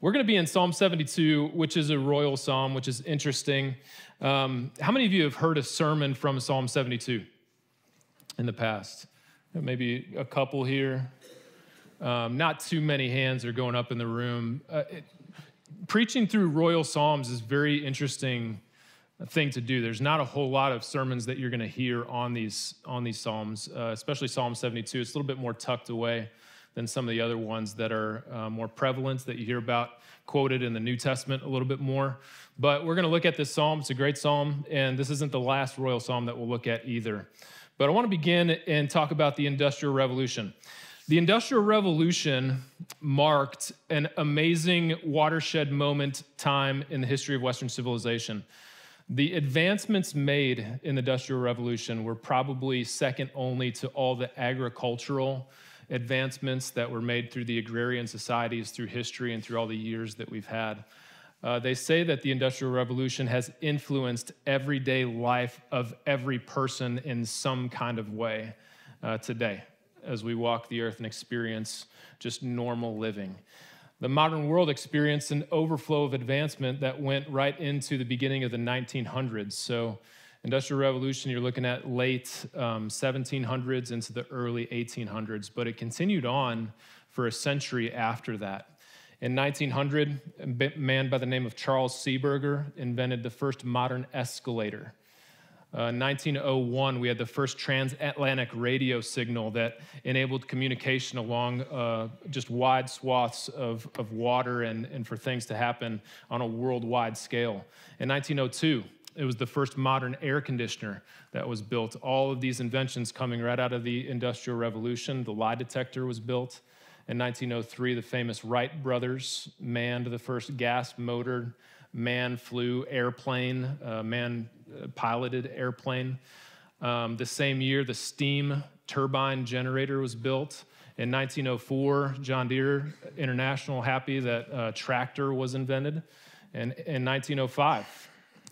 We're going to be in Psalm 72, which is a royal psalm, which is interesting. How many of you have heard a sermon from Psalm 72 in the past? Maybe a couple here. Not too many hands are going up in the room. Preaching through royal psalms is a very interesting thing to do. There's not a whole lot of sermons that you're going to hear on these psalms, especially Psalm 72. It's a little bit more tucked away than some of the other ones that are more prevalent, that you hear about quoted in the New Testament a little bit more. But we're going to look at this psalm. It's a great psalm, and this isn't the last royal psalm that we'll look at either. But I want to begin and talk about the Industrial Revolution. The Industrial Revolution marked an amazing watershed moment time in the history of Western civilization. The advancements made in the Industrial Revolution were probably second only to all the agricultural advancements that were made through the agrarian societies through history and through all the years that we've had. They say that the Industrial Revolution has influenced everyday life of every person in some kind of way today as we walk the earth and experience just normal living. The modern world experienced an overflow of advancement that went right into the beginning of the 1900s. So Industrial Revolution, you're looking at late 1700s into the early 1800s, but it continued on for a century after that. In 1900, a man by the name of Charles Seeberger invented the first modern escalator. 1901, we had the first transatlantic radio signal that enabled communication along just wide swaths of water and for things to happen on a worldwide scale. In 1902, it was the first modern air conditioner that was built. All of these inventions coming right out of the Industrial Revolution. The lie detector was built. In 1903, the famous Wright brothers manned the first gas-motored man-flew airplane, man-piloted airplane. The same year, the steam turbine generator was built. In 1904, John Deere International happy that a tractor was invented. And in 1905,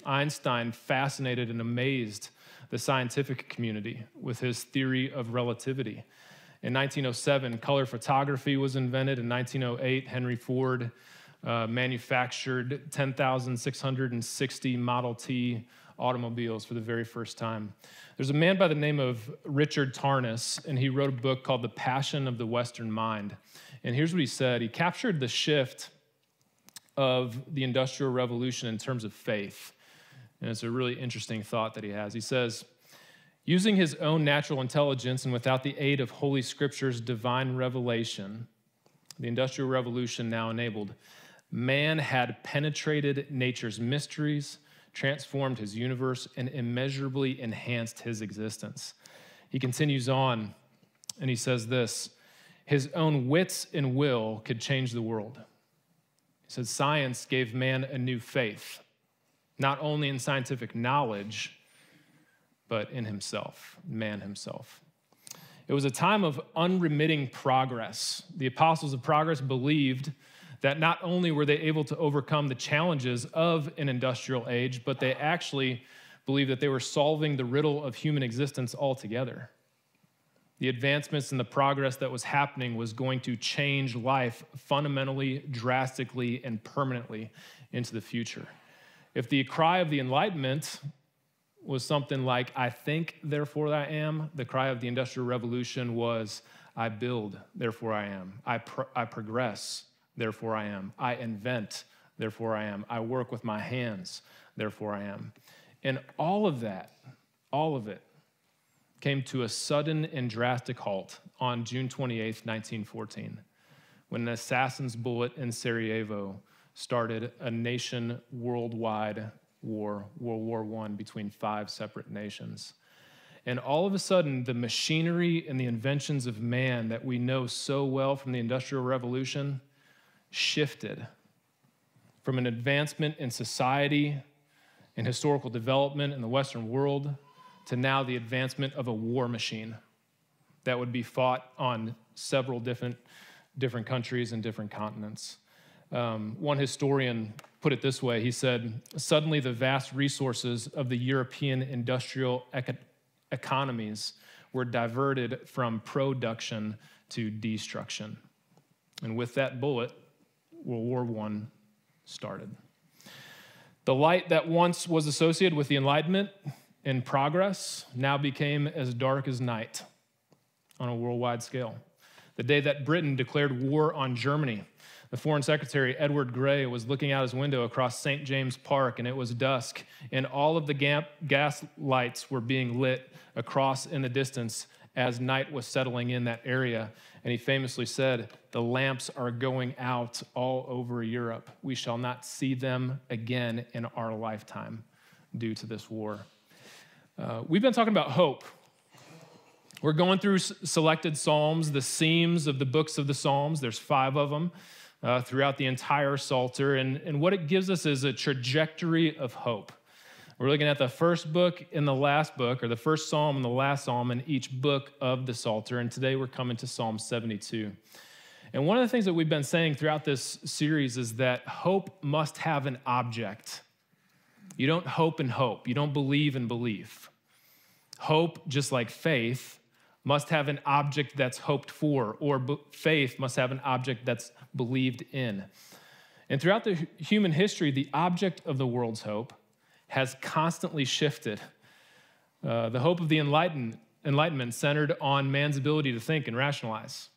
Einstein fascinated and amazed the scientific community with his theory of relativity. In 1907, color photography was invented. In 1908, Henry Ford manufactured 10,660 Model T automobiles for the very first time. There's a man by the name of Richard Tarnas, and he wrote a book called The Passion of the Western Mind. And here's what he said. He captured the shift of the Industrial Revolution in terms of faith. And it's a really interesting thought that he has. He says, using his own natural intelligence and without the aid of Holy Scripture's divine revelation, the Industrial Revolution now enabled, man had penetrated nature's mysteries, transformed his universe, and immeasurably enhanced his existence. He continues on, and he says this, his own wits and will could change the world. He said, science gave man a new faith, not only in scientific knowledge, but in himself, man himself. It was a time of unremitting progress. The apostles of progress believed that not only were they able to overcome the challenges of an industrial age, but they actually believed that they were solving the riddle of human existence altogether. The advancements and the progress that was happening was going to change life fundamentally, drastically, and permanently into the future. If the cry of the Enlightenment was something like, I think, therefore I am, the cry of the Industrial Revolution was, I build, therefore I am. I progress, therefore I am. I invent, therefore I am. I work with my hands, therefore I am. And all of it, came to a sudden and drastic halt on June 28th, 1914, when an assassin's bullet in Sarajevo started a nation worldwide war, World War I, between 5 separate nations. And all of a sudden, the machinery and the inventions of man that we know so well from the Industrial Revolution shifted from an advancement in society and historical development in the Western world to now the advancement of a war machine that would be fought on several different countries and different continents. One historian put it this way. He said, suddenly the vast resources of the European industrial economies were diverted from production to destruction. And with that bullet, World War I started. The light that once was associated with the Enlightenment and progress now became as dark as night on a worldwide scale. The day that Britain declared war on Germany, the Foreign Secretary, Edward Grey, was looking out his window across St. James Park, and it was dusk, and all of the gas lights were being lit across in the distance as night was settling in that area. And he famously said, "The lamps are going out all over Europe. We shall not see them again in our lifetime due to this war." We've been talking about hope. We're going through selected Psalms, the themes of the books of the Psalms. There's 5 of them throughout the entire Psalter. And what it gives us is a trajectory of hope. We're looking at the first book and the last book, or the first Psalm and the last Psalm in each book of the Psalter. And today we're coming to Psalm 72. And one of the things that we've been saying throughout this series is that hope must have an object. You don't hope and hope. You don't believe and believe. Hope, just like faith, must have an object that's hoped for, or faith must have an object that's believed in. And throughout the human history, the object of the world's hope has constantly shifted. The hope of the Enlightenment centered on man's ability to think and rationalize.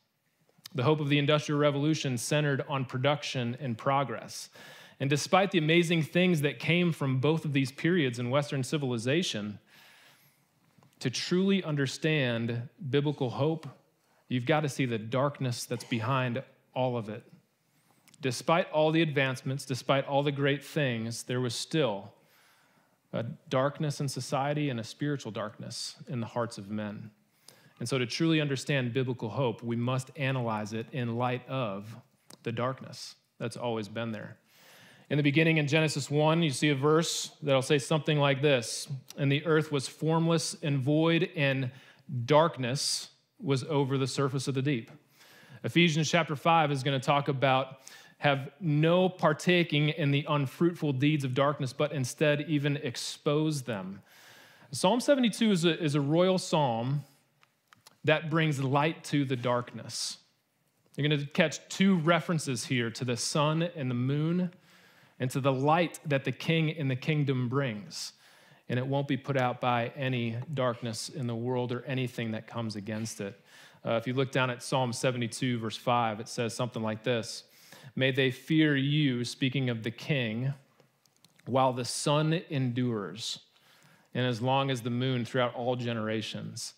The hope of the Industrial Revolution centered on production and progress. And despite the amazing things that came from both of these periods in Western civilization, to truly understand biblical hope, you've got to see the darkness that's behind all of it. Despite all the advancements, despite all the great things, there was still a darkness in society and a spiritual darkness in the hearts of men. And so to truly understand biblical hope, we must analyze it in light of the darkness that's always been there. In the beginning, in Genesis 1, you see a verse that'll say something like this: "And the earth was formless and void, and darkness was over the surface of the deep." Ephesians chapter 5 is going to talk about have no partaking in the unfruitful deeds of darkness, but instead even expose them. Psalm 72 is a royal psalm that brings light to the darkness. You're going to catch 2 references here to the sun and the moon, and to the light that the king in the kingdom brings. And it won't be put out by any darkness in the world or anything that comes against it. If you look down at Psalm 72, verse 5, it says something like this: "May they fear you," speaking of the king, "while the sun endures, and as long as the moon throughout all generations."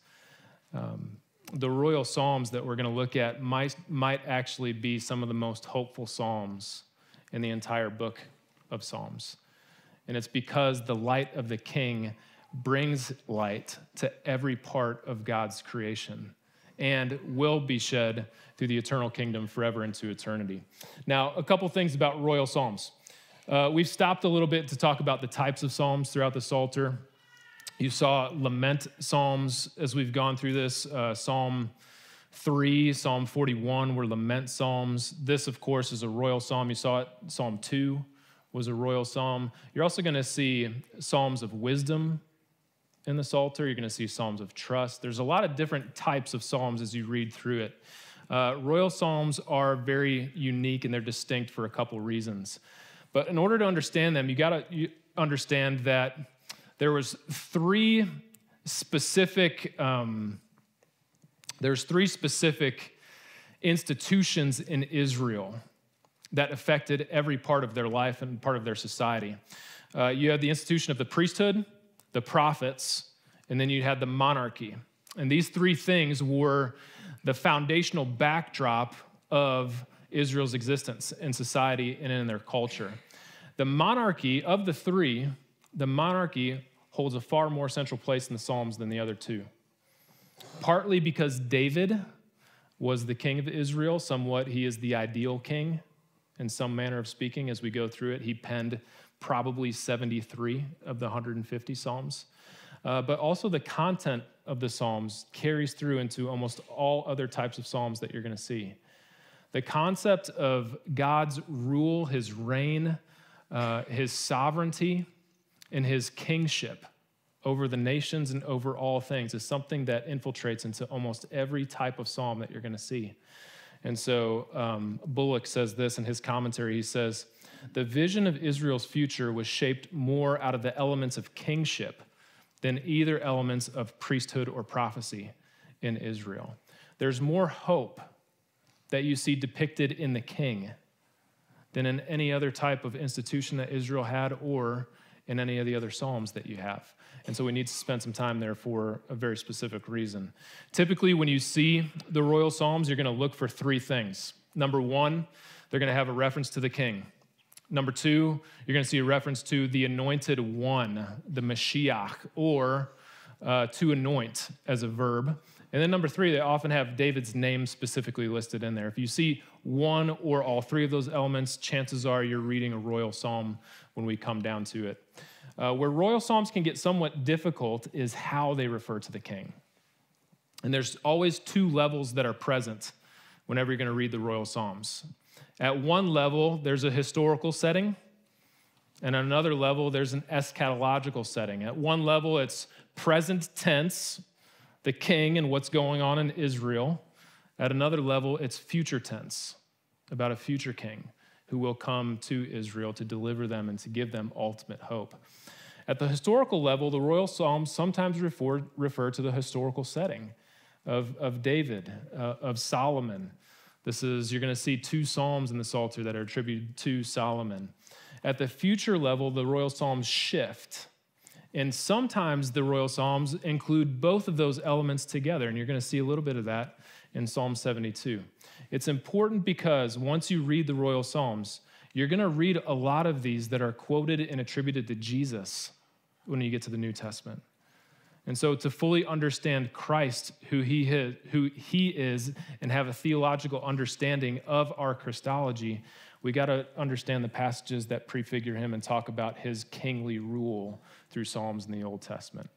The royal psalms that we're going to look at might actually be some of the most hopeful psalms in the entire book of Psalms. And it's because the light of the king brings light to every part of God's creation and will be shed through the eternal kingdom forever into eternity. Now, a couple things about royal psalms. We've stopped a little bit to talk about the types of psalms throughout the Psalter. You saw lament psalms as we've gone through this. Psalm 3, Psalm 41 were lament psalms. This, of course, is a royal psalm. You saw it. Psalm 2 was a royal psalm. You're also going to see psalms of wisdom in the Psalter. You're going to see psalms of trust. There's a lot of different types of psalms as you read through it. Royal psalms are very unique and they're distinct for a couple reasons. But in order to understand them, you got to understand that there was 3 specific institutions in Israel that affected every part of their life and part of their society. You had the institution of the priesthood, the prophets, and then you had the monarchy. And these 3 things were the foundational backdrop of Israel's existence in society and in their culture. The monarchy, of the 3, the monarchy holds a far more central place in the Psalms than the other 2. Partly because David was the king of Israel, somewhat he is the ideal king in some manner of speaking. As we go through it, he penned probably 73 of the 150 Psalms. But also the content of the Psalms carries through into almost all other types of Psalms that you're going to see. The concept of God's rule, his reign, his sovereignty, and his kingship over the nations and over all things is something that infiltrates into almost every type of psalm that you're going to see. And so Bullock says this in his commentary. He says, the vision of Israel's future was shaped more out of the elements of kingship than either elements of priesthood or prophecy in Israel. There's more hope that you see depicted in the king than in any other type of institution that Israel had or in any of the other Psalms that you have. And so we need to spend some time there for a very specific reason. Typically, when you see the royal Psalms, you're going to look for three things. Number one, they're going to have a reference to the king. Number two, you're going to see a reference to the anointed one, the Mashiach, or to anoint as a verb. And then number three, they often have David's name specifically listed in there. If you see one or all three of those elements, chances are you're reading a royal psalm when we come down to it. Where royal psalms can get somewhat difficult is how they refer to the king. And there's always two levels that are present whenever you're going to read the royal psalms. At one level, there's a historical setting, and at another level, there's an eschatological setting. At one level, it's present tense, the king and what's going on in Israel. At another level, it's future tense, about a future king who will come to Israel to deliver them and to give them ultimate hope. At the historical level, the royal psalms sometimes refer to the historical setting of David, of Solomon. You're going to see two psalms in the Psalter that are attributed to Solomon. At the future level, the royal psalms shift. And sometimes the royal psalms include both of those elements together, and you're going to see a little bit of that in Psalm 72. It's important because once you read the royal psalms, you're going to read a lot of these that are quoted and attributed to Jesus when you get to the New Testament. And so to fully understand Christ, who he is, and have a theological understanding of our Christology, we got to understand the passages that prefigure him and talk about his kingly rule through Psalms in the Old Testament.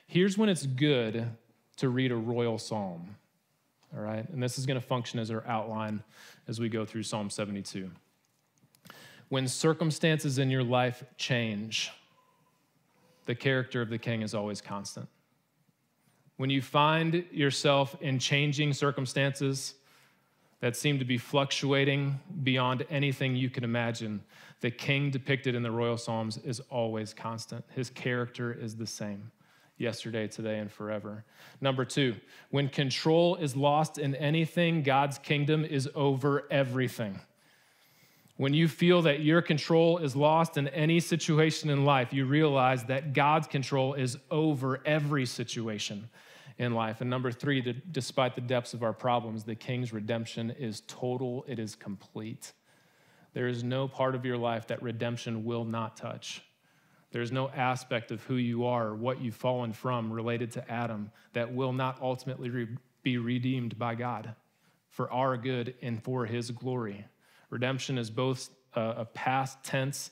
Here's when it's good to read a royal psalm, all right? And this is going to function as our outline as we go through Psalm 72. When circumstances in your life change, the character of the king is always constant. When you find yourself in changing circumstances that seem to be fluctuating beyond anything you can imagine, the king depicted in the royal psalms is always constant. His character is the same yesterday, today, and forever. Number two, when control is lost in anything, God's kingdom is over everything. When you feel that your control is lost in any situation in life, you realize that God's control is over every situation in life. And number three, despite the depths of our problems, the King's redemption is total, it is complete. There is no part of your life that redemption will not touch. There's no aspect of who you are or what you've fallen from related to Adam that will not ultimately be redeemed by God for our good and for his glory. Redemption is both a past tense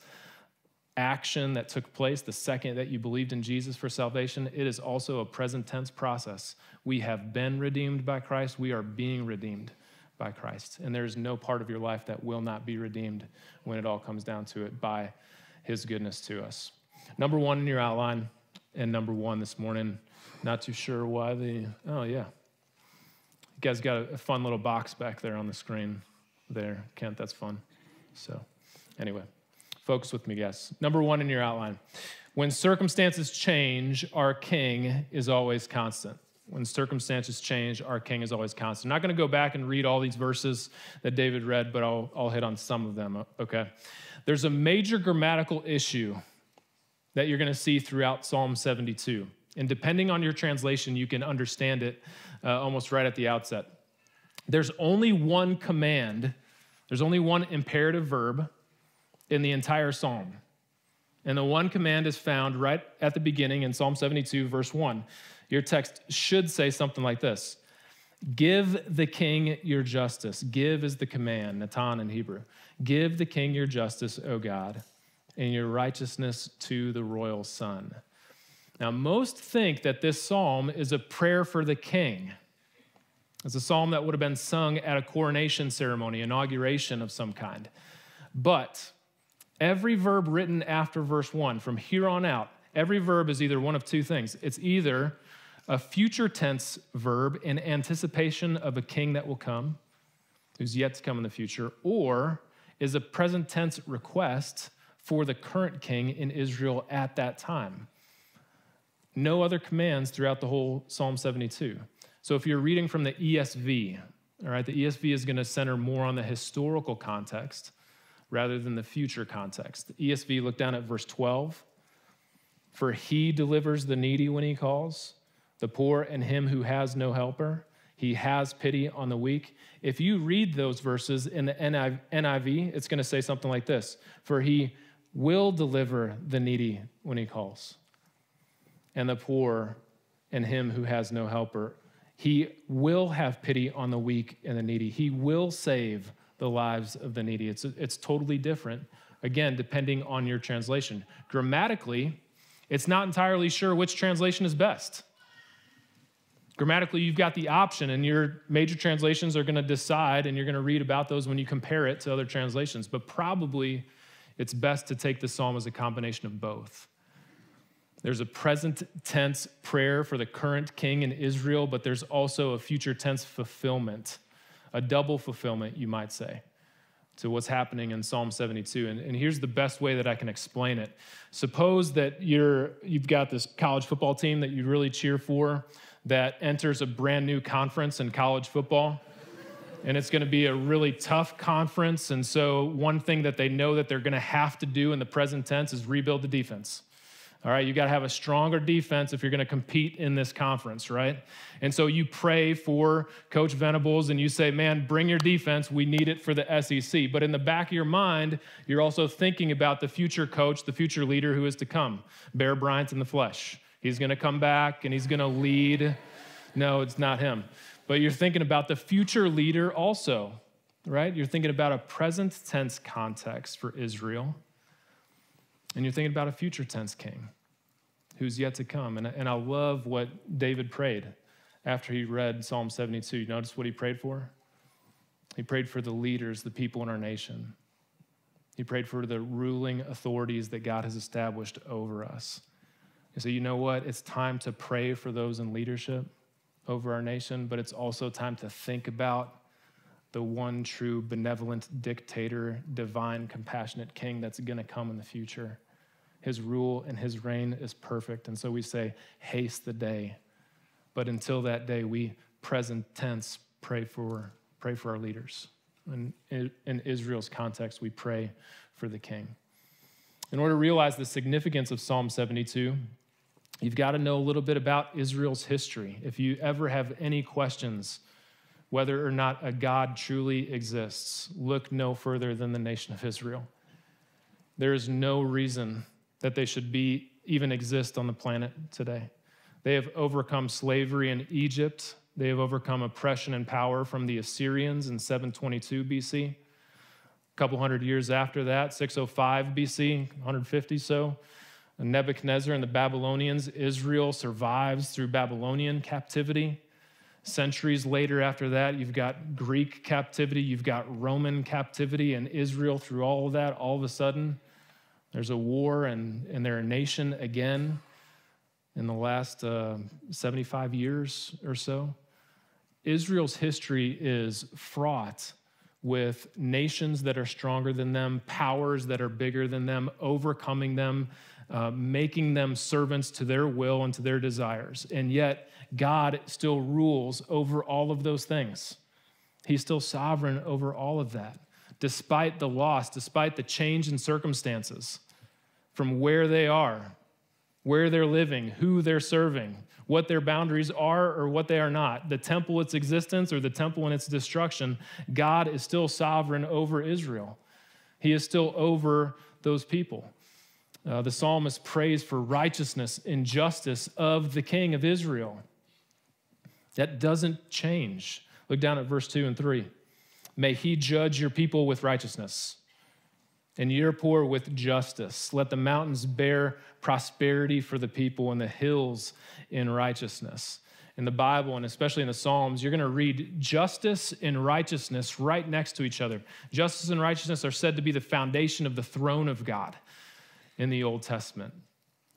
action that took place the second that you believed in Jesus for salvation. It is also a present tense process. We have been redeemed by Christ. We are being redeemed by Christ. And there's no part of your life that will not be redeemed when it all comes down to it by his goodness to us. Number one in your outline, and number one this morning, not too sure why oh yeah. You guys got a fun little box back there on the screen. There, Kent, that's fun. So anyway, focus with me, guys. Number one in your outline. When circumstances change, our king is always constant. When circumstances change, our king is always constant. I'm not going to go back and read all these verses that David read, but I'll hit on some of them, okay? There's a major grammatical issue that you're going to see throughout Psalm 72. And depending on your translation, you can understand it almost right at the outset. There's only one command. There's only one imperative verb in the entire psalm. And the one command is found right at the beginning in Psalm 72, verse 1. Your text should say something like this. Give the king your justice. Give is the command, Natan in Hebrew. Give the king your justice, O God, and your righteousness to the royal son. Now, most think that this psalm is a prayer for the king. It's a psalm that would have been sung at a coronation ceremony, inauguration of some kind. But every verb written after verse 1, from here on out, every verb is either one of two things. It's either a future tense verb in anticipation of a king that will come, who's yet to come in the future, or is a present tense request for the current king in Israel at that time. No other commands throughout the whole Psalm 72. So if you're reading from the ESV, all right, the ESV is going to center more on the historical context rather than the future context. The ESV, look down at verse 12. For he delivers the needy when he calls, the poor and him who has no helper. He has pity on the weak. If you read those verses in the NIV, it's going to say something like this. For he will deliver the needy when he calls, and the poor and him who has no helper. He will have pity on the weak and the needy. He will save the lives of the needy. It's totally different, again, depending on your translation. Grammatically, it's not entirely sure which translation is best. Grammatically, you've got the option, and your major translations are going to decide, and you're going to read about those when you compare it to other translations. But probably it's best to take the psalm as a combination of both. There's a present tense prayer for the current king in Israel, but there's also a future tense fulfillment, a double fulfillment, you might say, to what's happening in Psalm 72. And here's the best way that I can explain it. Suppose that you've got this college football team that you really cheer for that enters a brand new conference in college football. And it's going to be a really tough conference. And so one thing that they know that they're going to have to do in the present tense is rebuild the defense. All right, you got to have a stronger defense if you're going to compete in this conference, right? And so you pray for Coach Venables and you say, man, bring your defense. We need it for the SEC. But in the back of your mind, you're also thinking about the future coach, the future leader who is to come, Bear Bryant in the flesh. He's going to come back and he's going to lead. No, it's not him. But you're thinking about the future leader also, right? You're thinking about a present tense context for Israel. And you're thinking about a future tense king who's yet to come. And I love what David prayed after he read Psalm 72. You notice what he prayed for? He prayed for the leaders, the people in our nation. He prayed for the ruling authorities that God has established over us. And so you know what? It's time to pray for those in leadership over our nation, but it's also time to think about the one true benevolent dictator, divine, compassionate king that's going to come in the future. His rule and his reign is perfect. And so we say, haste the day. But until that day, we present tense pray for our leaders. And in Israel's context, we pray for the king. In order to realize the significance of Psalm 72, you've got to know a little bit about Israel's history. If you ever have any questions whether or not a God truly exists, look no further than the nation of Israel. There is no reason that they should even exist on the planet today. They have overcome slavery in Egypt. They have overcome oppression and power from the Assyrians in 722 BC. A couple hundred years after that, 605 BC, 150 so, Nebuchadnezzar and the Babylonians, Israel survives through Babylonian captivity. Centuries later after that, you've got Greek captivity, you've got Roman captivity, and Israel through all of that, all of a sudden, there's a war and they're a nation again in the last 75 years or so. Israel's history is fraught with nations that are stronger than them, powers that are bigger than them, overcoming them, making them servants to their will and to their desires. And yet, God still rules over all of those things. He's still sovereign over all of that, despite the loss, despite the change in circumstances from where they are, where they're living, who they're serving, what their boundaries are or what they are not, the temple, its existence, or the temple and its destruction. God is still sovereign over Israel. He is still over those people. The psalmist prays for righteousness and justice of the king of Israel. That doesn't change. Look down at verse 2 and 3. May he judge your people with righteousness and your poor with justice. Let the mountains bear prosperity for the people and the hills in righteousness. In the Bible, and especially in the Psalms, you're going to read justice and righteousness right next to each other. Justice and righteousness are said to be the foundation of the throne of God in the Old Testament.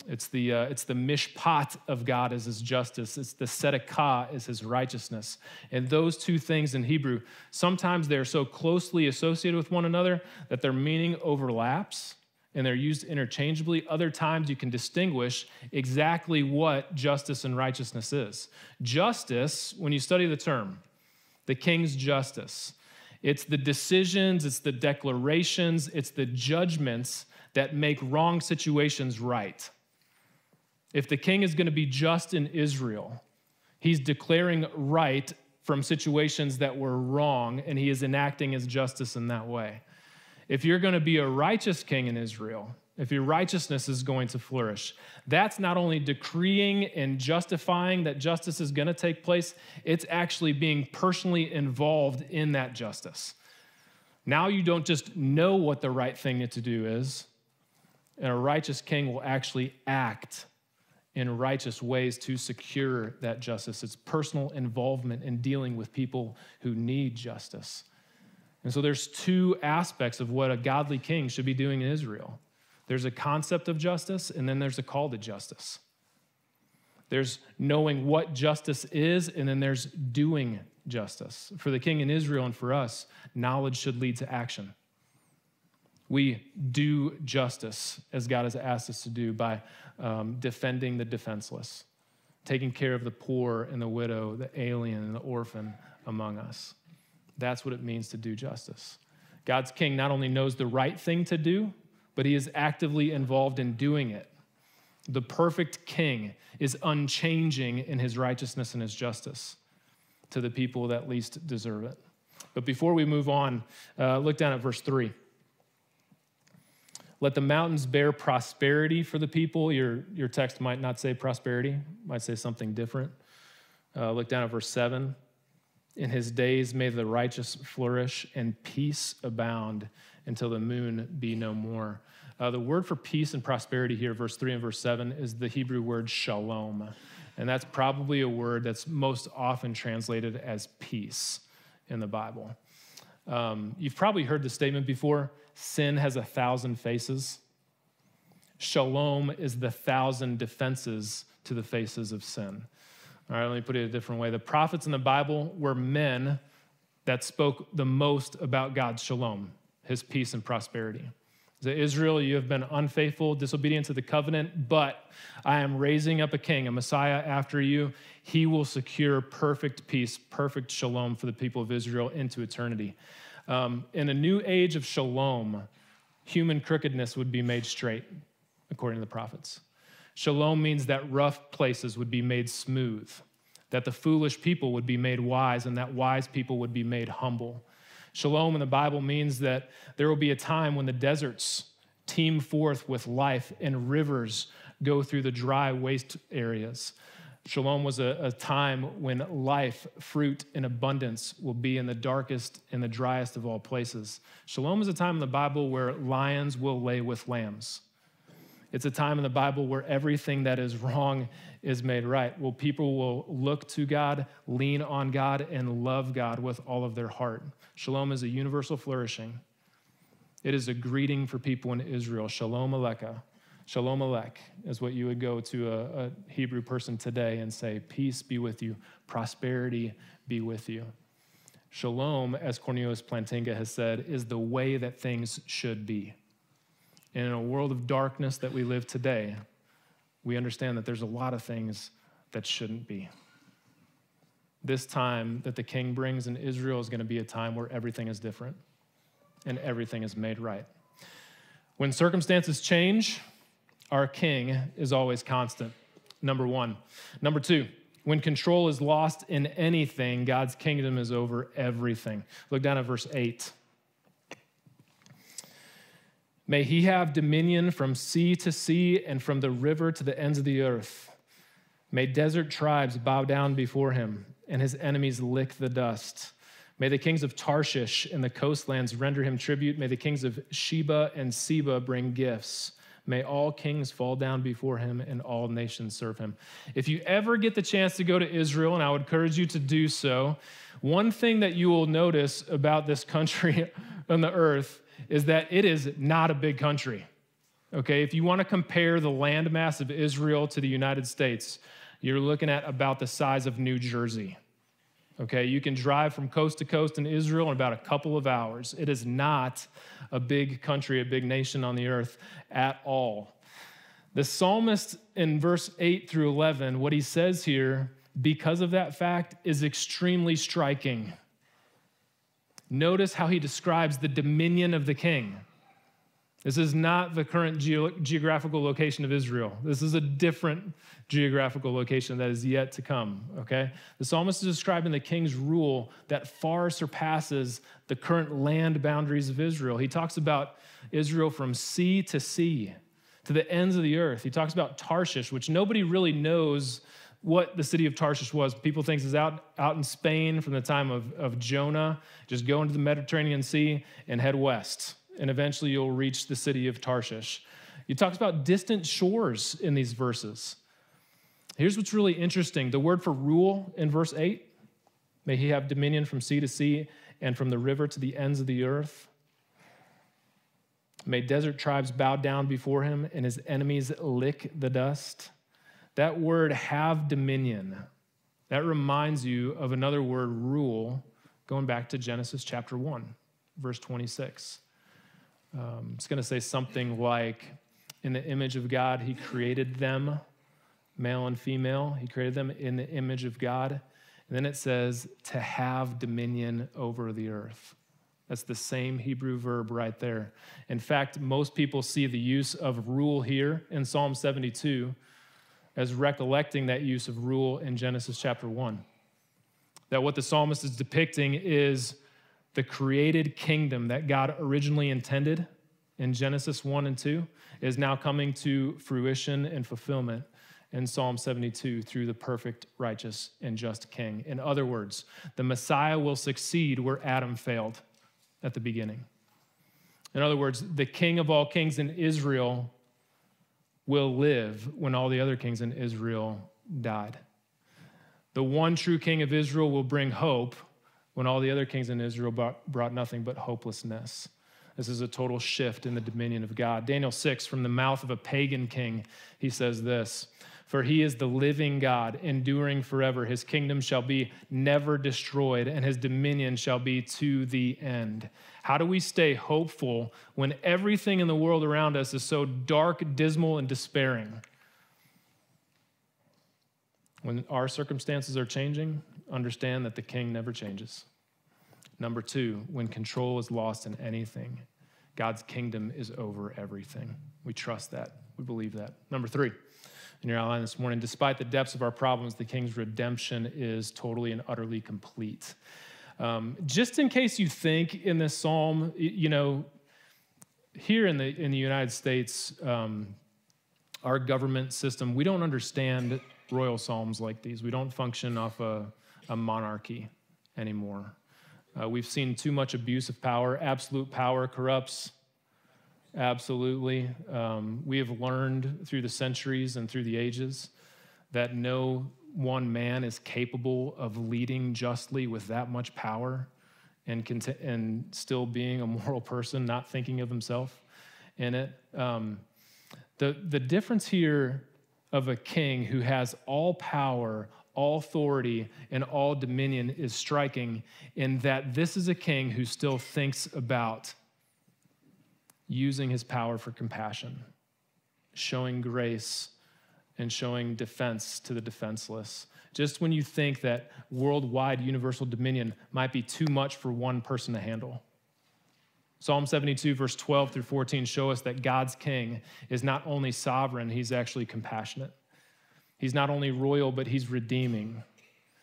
It's the mishpat of God is his justice. It's the tzedakah is his righteousness. And those two things in Hebrew, sometimes they're so closely associated with one another that their meaning overlaps and they're used interchangeably. Other times you can distinguish exactly what justice and righteousness is. Justice, when you study the term, the king's justice, it's the decisions, it's the declarations, it's the judgments that make wrong situations right. If the king is going to be just in Israel, he's declaring right from situations that were wrong, and he is enacting his justice in that way. If you're going to be a righteous king in Israel, if your righteousness is going to flourish, that's not only decreeing and justifying that justice is going to take place, it's actually being personally involved in that justice. Now you don't just know what the right thing to do is, and a righteous king will actually act in righteous ways to secure that justice. It's personal involvement in dealing with people who need justice. And so there's two aspects of what a godly king should be doing in Israel. There's a concept of justice, and then there's a call to justice. There's knowing what justice is, and then there's doing justice. For the king in Israel and for us, knowledge should lead to action. We do justice as God has asked us to do by defending the defenseless, taking care of the poor and the widow, the alien and the orphan among us. That's what it means to do justice. God's king not only knows the right thing to do, but he is actively involved in doing it. The perfect king is unchanging in his righteousness and his justice to the people that least deserve it. But before we move on, look down at verse 3. Let the mountains bear prosperity for the people. Your text might not say prosperity, it might say something different. Look down at verse 7. In his days may the righteous flourish and peace abound until the moon be no more. The word for peace and prosperity here, verse 3 and verse 7, is the Hebrew word shalom. And that's probably a word that's most often translated as peace in the Bible. You've probably heard the statement before, sin has 1,000 faces. Shalom is the 1,000 defenses to the faces of sin. All right, let me put it a different way. The prophets in the Bible were men that spoke the most about God's shalom, his peace and prosperity. So Israel, you have been unfaithful, disobedient to the covenant, but I am raising up a king, a Messiah after you. He will secure perfect peace, perfect shalom for the people of Israel into eternity. In a new age of shalom, human crookedness would be made straight, according to the prophets. Shalom means that rough places would be made smooth, that the foolish people would be made wise, and that wise people would be made humble. Shalom in the Bible means that there will be a time when the deserts teem forth with life and rivers go through the dry, waste areas. Shalom was a time when life, fruit, and abundance will be in the darkest and the driest of all places. Shalom is a time in the Bible where lions will lay with lambs. It's a time in the Bible where everything that is wrong is made right. Well, people will look to God, lean on God, and love God with all of their heart. Shalom is a universal flourishing. It is a greeting for people in Israel. Shalom Alecha. Shalom Alech is what you would go to a Hebrew person today and say, peace be with you, prosperity be with you. Shalom, as Cornelius Plantinga has said, is the way that things should be. And in a world of darkness that we live today, we understand that there's a lot of things that shouldn't be. This time that the king brings in Israel is going to be a time where everything is different and everything is made right. When circumstances change, our king is always constant, number one. Number two, when control is lost in anything, God's kingdom is over everything. Look down at verse 8. May he have dominion from sea to sea and from the river to the ends of the earth. May desert tribes bow down before him and his enemies lick the dust. May the kings of Tarshish and the coastlands render him tribute. May the kings of Sheba and Seba bring gifts. May all kings fall down before him and all nations serve him. If you ever get the chance to go to Israel, and I would encourage you to do so, one thing that you will notice about this country on the earth is that it is not a big country. Okay, if you want to compare the landmass of Israel to the United States, you're looking at about the size of New Jersey. Okay, you can drive from coast to coast in Israel in about a couple of hours. It is not a big country, a big nation on the earth at all. The psalmist in verse 8 through 11, what he says here, because of that fact, is extremely striking. Notice how he describes the dominion of the king. This is not the current geographical location of Israel. This is a different geographical location that is yet to come, okay? The psalmist is describing the king's rule that far surpasses the current land boundaries of Israel. He talks about Israel from sea to sea, to the ends of the earth. He talks about Tarshish, which nobody really knows what the city of Tarshish was. People think it's out in Spain from the time of Jonah. Just go into the Mediterranean Sea and head west, and eventually you'll reach the city of Tarshish. He talks about distant shores in these verses. Here's what's really interesting. The word for rule in verse 8, may he have dominion from sea to sea and from the river to the ends of the earth. May desert tribes bow down before him and his enemies lick the dust. That word, have dominion, that reminds you of another word, rule, going back to Genesis chapter 1, verse 26. It's going to say something like, in the image of God, he created them, male and female. He created them in the image of God. And then it says, to have dominion over the earth. That's the same Hebrew verb right there. In fact, most people see the use of rule here in Psalm 72 as recollecting that use of rule in Genesis chapter 1. That what the psalmist is depicting is the created kingdom that God originally intended in Genesis 1 and 2 is now coming to fruition and fulfillment in Psalm 72 through the perfect, righteous, and just king. In other words, the Messiah will succeed where Adam failed at the beginning. In other words, the king of all kings in Israel will live when all the other kings in Israel died. The one true king of Israel will bring hope when all the other kings in Israel brought nothing but hopelessness. This is a total shift in the dominion of God. Daniel 6, from the mouth of a pagan king, he says this, for he is the living God, enduring forever. His kingdom shall be never destroyed, and his dominion shall be to the end. How do we stay hopeful when everything in the world around us is so dark, dismal, and despairing? When our circumstances are changing, understand that the king never changes. Number two, when control is lost in anything, God's kingdom is over everything. We trust that. We believe that. Number three, in your outline this morning, despite the depths of our problems, the king's redemption is totally and utterly complete. Just in case you think in this psalm, you know, here in the United States, our government system, we don't understand royal psalms like these. We don't function off a monarchy anymore. We've seen too much abuse of power. Absolute power corrupts. Absolutely. We have learned through the centuries and through the ages that no one man is capable of leading justly with that much power and still being a moral person, not thinking of himself in it. The difference here of a king who has all power, all authority, and all dominion is striking in that this is a king who still thinks about using his power for compassion, showing grace, and showing defense to the defenseless. Just when you think that worldwide universal dominion might be too much for one person to handle. Psalm 72, verse 12 through 14 show us that God's king is not only sovereign, he's actually compassionate. He's not only royal, but he's redeeming.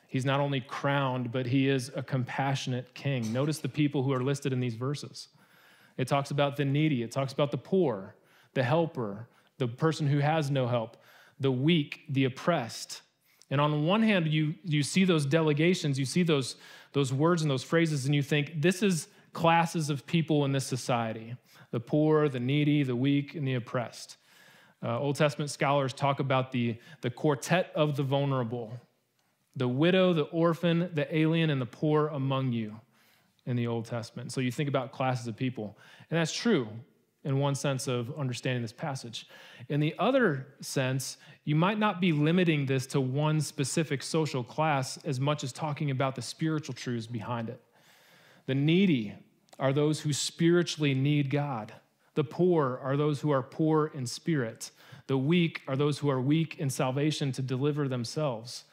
He's not only crowned, but he is a compassionate king. Notice the people who are listed in these verses. It talks about the needy. It talks about the poor, the helper, the person who has no help, the weak, the oppressed. And on one hand, you see those delegations, you see those words and those phrases, and you think, this is classes of people in this society, the poor, the needy, the weak, and the oppressed. Old Testament scholars talk about the quartet of the vulnerable, the widow, the orphan, the alien, and the poor among you in the Old Testament. So you think about classes of people, and that's true. in one sense of understanding this passage. In the other sense, you might not be limiting this to one specific social class as much as talking about the spiritual truths behind it. The needy are those who spiritually need God. The poor are those who are poor in spirit. The weak are those who are weak in salvation to deliver themselves.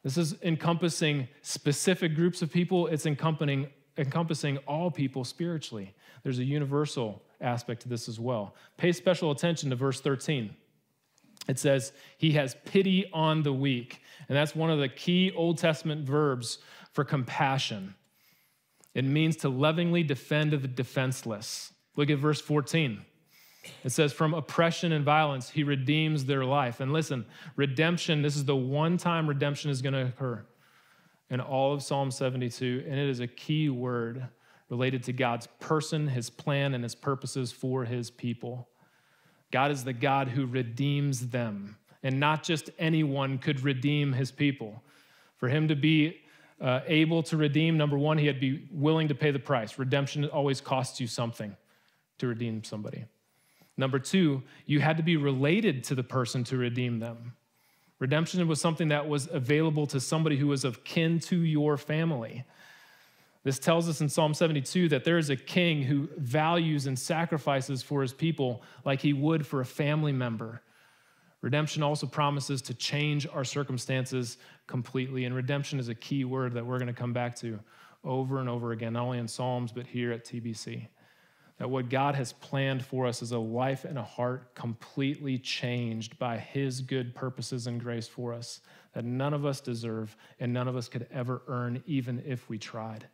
This is encompassing specific groups of people. It's encompassing all people spiritually. There's a universal aspect to this as well. Pay special attention to verse 13. It says, he has pity on the weak. And that's one of the key Old Testament verbs for compassion. It means to lovingly defend the defenseless. Look at verse 14. It says, from oppression and violence, he redeems their life. And listen, redemption, this is the one time redemption is going to occur in all of Psalm 72, and it is a key word related to God's person, his plan, and his purposes for his people. God is the God who redeems them, and not just anyone could redeem his people. For him to be able to redeem, number one, he had to be willing to pay the price. Redemption always costs you something to redeem somebody. Number two, you had to be related to the person to redeem them. Redemption was something that was available to somebody who was of kin to your family. This tells us in Psalm 72 that there is a king who values and sacrifices for his people like he would for a family member. Redemption also promises to change our circumstances completely, and redemption is a key word that we're going to come back to over and over again, not only in Psalms, but here at TBC. That what God has planned for us is a life and a heart completely changed by his good purposes and grace for us that none of us deserve and none of us could ever earn, even if we tried.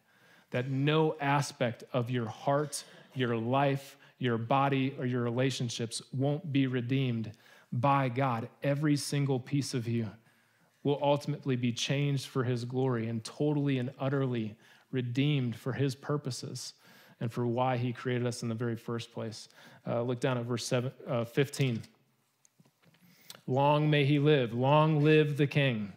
That no aspect of your heart, your life, your body, or your relationships won't be redeemed by God. Every single piece of you will ultimately be changed for his glory and totally and utterly redeemed for his purposes and for why he created us in the very first place. Look down at verse 15. Long may he live. Long live the king.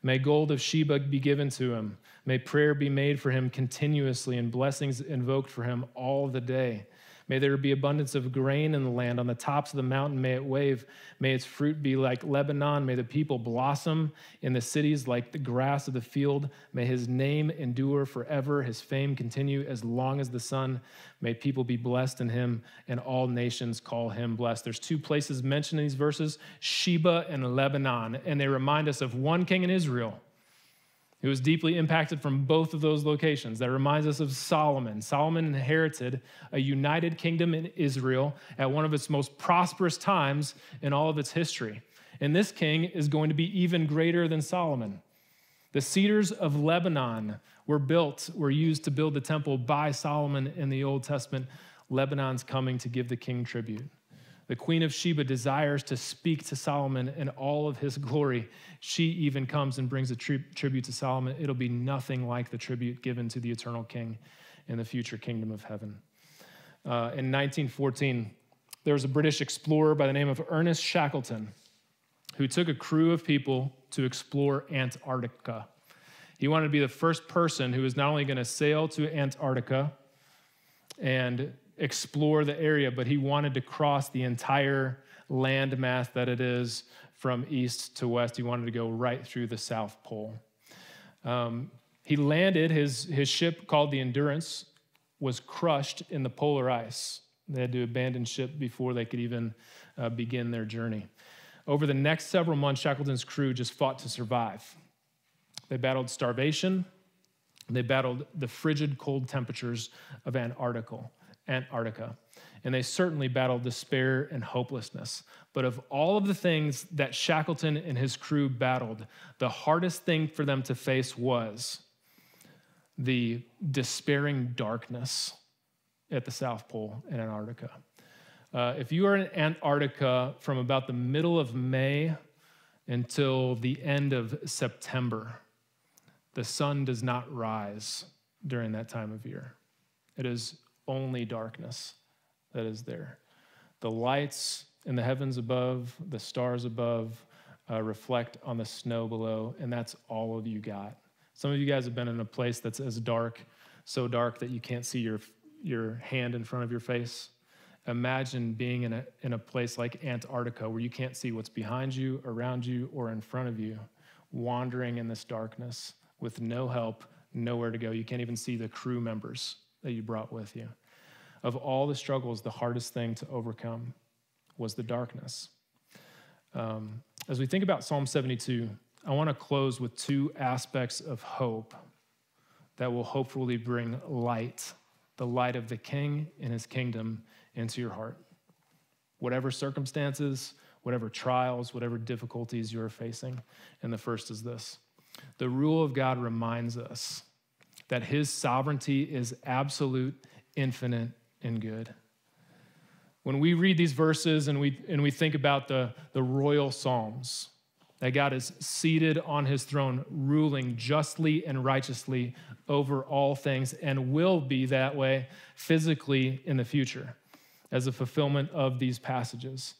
May gold of Sheba be given to him. May prayer be made for him continuously and blessings invoked for him all the day. May there be abundance of grain in the land. On the tops of the mountain may it wave. May its fruit be like Lebanon. May the people blossom in the cities like the grass of the field. May his name endure forever, his fame continue as long as the sun. May people be blessed in him, and all nations call him blessed. There's two places mentioned in these verses, Sheba and Lebanon, and they remind us of one king in Israel who was deeply impacted from both of those locations. That reminds us of Solomon. Solomon inherited a united kingdom in Israel at one of its most prosperous times in all of its history. And this king is going to be even greater than Solomon. The cedars of Lebanon were used to build the temple by Solomon in the Old Testament. Lebanon's coming to give the king tribute. The queen of Sheba desires to speak to Solomon in all of his glory. She even comes and brings a tribute to Solomon. It'll be nothing like the tribute given to the eternal king in the future kingdom of heaven. In 1914, there was a British explorer by the name of Ernest Shackleton who took a crew of people to explore Antarctica. He wanted to be the first person who was not only going to sail to Antarctica and explore the area, but he wanted to cross the entire landmass that it is from east to west. He wanted to go right through the South Pole. He landed, his ship called the Endurance was crushed in the polar ice. They had to abandon ship before they could even begin their journey. Over the next several months, Shackleton's crew just fought to survive. They battled starvation. They battled the frigid cold temperatures of Antarctica. And they certainly battled despair and hopelessness. But of all of the things that Shackleton and his crew battled, the hardest thing for them to face was the despairing darkness at the South Pole in Antarctica. If you are in Antarctica from about the middle of May until the end of September, the sun does not rise during that time of year. It is only darkness that is there. The lights in the heavens above, the stars above, reflect on the snow below, and that's all of you got. Some of you guys have been in a place that's as dark, so dark that you can't see your hand in front of your face. Imagine being in a place like Antarctica where you can't see what's behind you, around you, or in front of you, wandering in this darkness with no help, nowhere to go. You can't even see the crew members that you brought with you. Of all the struggles, the hardest thing to overcome was the darkness. As we think about Psalm 72, I want to close with two aspects of hope that will hopefully bring light, the light of the King and his kingdom, into your heart. Whatever circumstances, whatever trials, whatever difficulties you're facing. And the first is this: the rule of God reminds us that his sovereignty is absolute, infinite, and good. When we read these verses and we think about the royal Psalms, that God is seated on his throne, ruling justly and righteously over all things, and will be that way physically in the future as a fulfillment of these passages.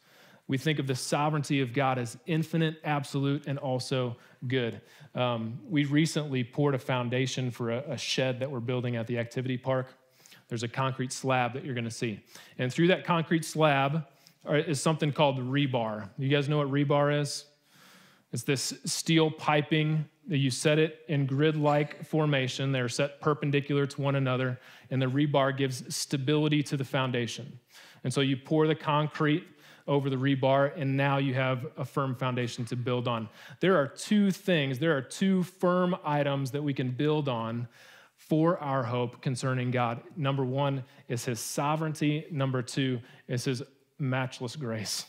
We think of the sovereignty of God as infinite, absolute, and also good. We recently poured a foundation for a shed that we're building at the activity park. There's a concrete slab that you're going to see. And through that concrete slab is something called rebar. You guys know what rebar is? It's this steel piping that you set it in grid-like formation. They're set perpendicular to one another, and the rebar gives stability to the foundation. And so you pour the concrete over the rebar, and now you have a firm foundation to build on. There are two firm items that we can build on for our hope concerning God. Number one is his sovereignty. Number two is his matchless grace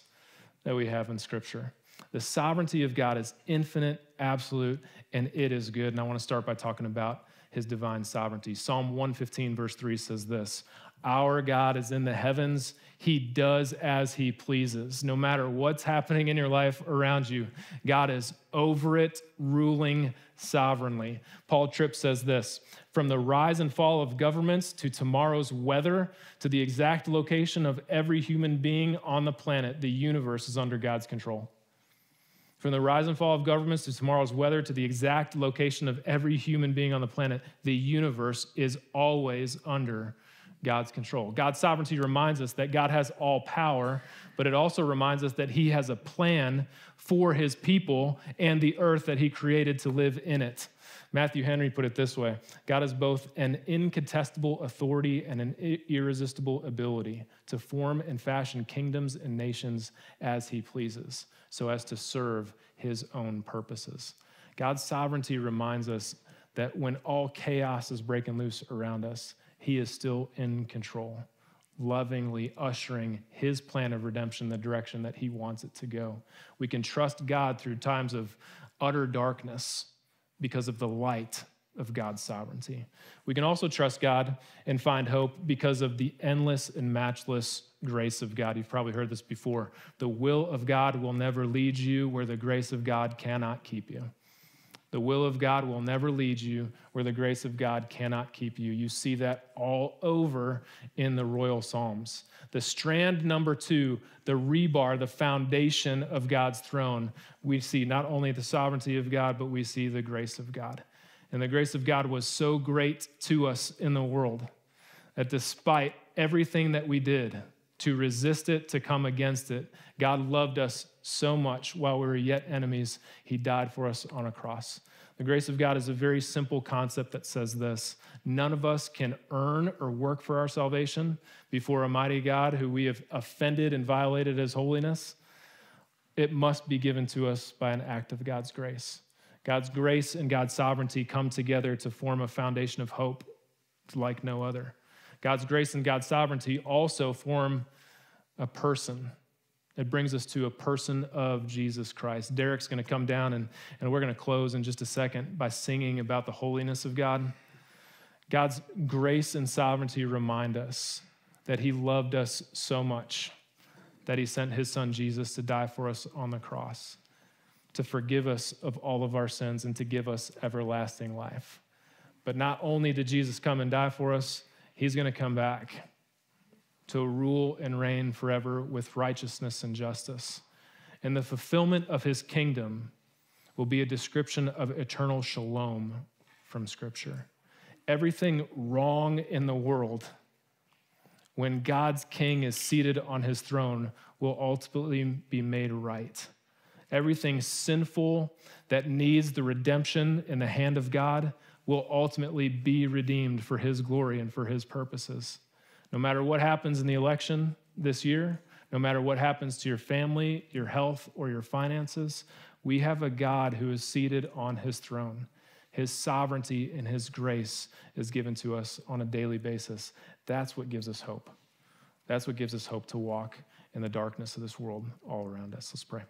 that we have in Scripture. The sovereignty of God is infinite, absolute, and it is good. And I want to start by talking about his divine sovereignty. Psalm 115, verse 3 says this: our God is in the heavens. He does as he pleases. No matter what's happening in your life around you, God is over it, ruling sovereignly. Paul Tripp says this: from the rise and fall of governments to tomorrow's weather, to the exact location of every human being on the planet, the universe is under God's control. From the rise and fall of governments to tomorrow's weather, to the exact location of every human being on the planet, the universe is always under God's control. God's sovereignty reminds us that God has all power, but it also reminds us that he has a plan for his people and the earth that he created to live in it. Matthew Henry put it this way: God is both an incontestable authority and an irresistible ability to form and fashion kingdoms and nations as he pleases, so as to serve his own purposes. God's sovereignty reminds us that when all chaos is breaking loose around us, he is still in control, lovingly ushering his plan of redemption the direction that he wants it to go. We can trust God through times of utter darkness because of the light of God's sovereignty. We can also trust God and find hope because of the endless and matchless grace of God. You've probably heard this before. The will of God will never lead you where the grace of God cannot keep you. The will of God will never lead you where the grace of God cannot keep you. You see that all over in the royal Psalms. The strand number two, the rebar, the foundation of God's throne, we see not only the sovereignty of God, but we see the grace of God. And the grace of God was so great to us in the world that despite everything that we did to resist it, to come against it, God loved us so much while we were yet enemies, he died for us on a cross. The grace of God is a very simple concept that says this: none of us can earn or work for our salvation before a mighty God who we have offended and violated his holiness. It must be given to us by an act of God's grace. God's grace and God's sovereignty come together to form a foundation of hope like no other. God's grace and God's sovereignty also form a person. It brings us to a person of Jesus Christ. Derek's going to come down, and we're going to close in just a second by singing about the holiness of God. God's grace and sovereignty remind us that he loved us so much that he sent his son Jesus to die for us on the cross, to forgive us of all of our sins and to give us everlasting life. But not only did Jesus come and die for us, he's going to come back to rule and reign forever with righteousness and justice. And the fulfillment of his kingdom will be a description of eternal shalom from Scripture. Everything wrong in the world when God's king is seated on his throne, will ultimately be made right. Everything sinful that needs the redemption in the hand of God will ultimately be redeemed for his glory and for his purposes. No matter what happens in the election this year, no matter what happens to your family, your health, or your finances, we have a God who is seated on his throne. His sovereignty and his grace is given to us on a daily basis. That's what gives us hope. That's what gives us hope to walk in the darkness of this world all around us. Let's pray.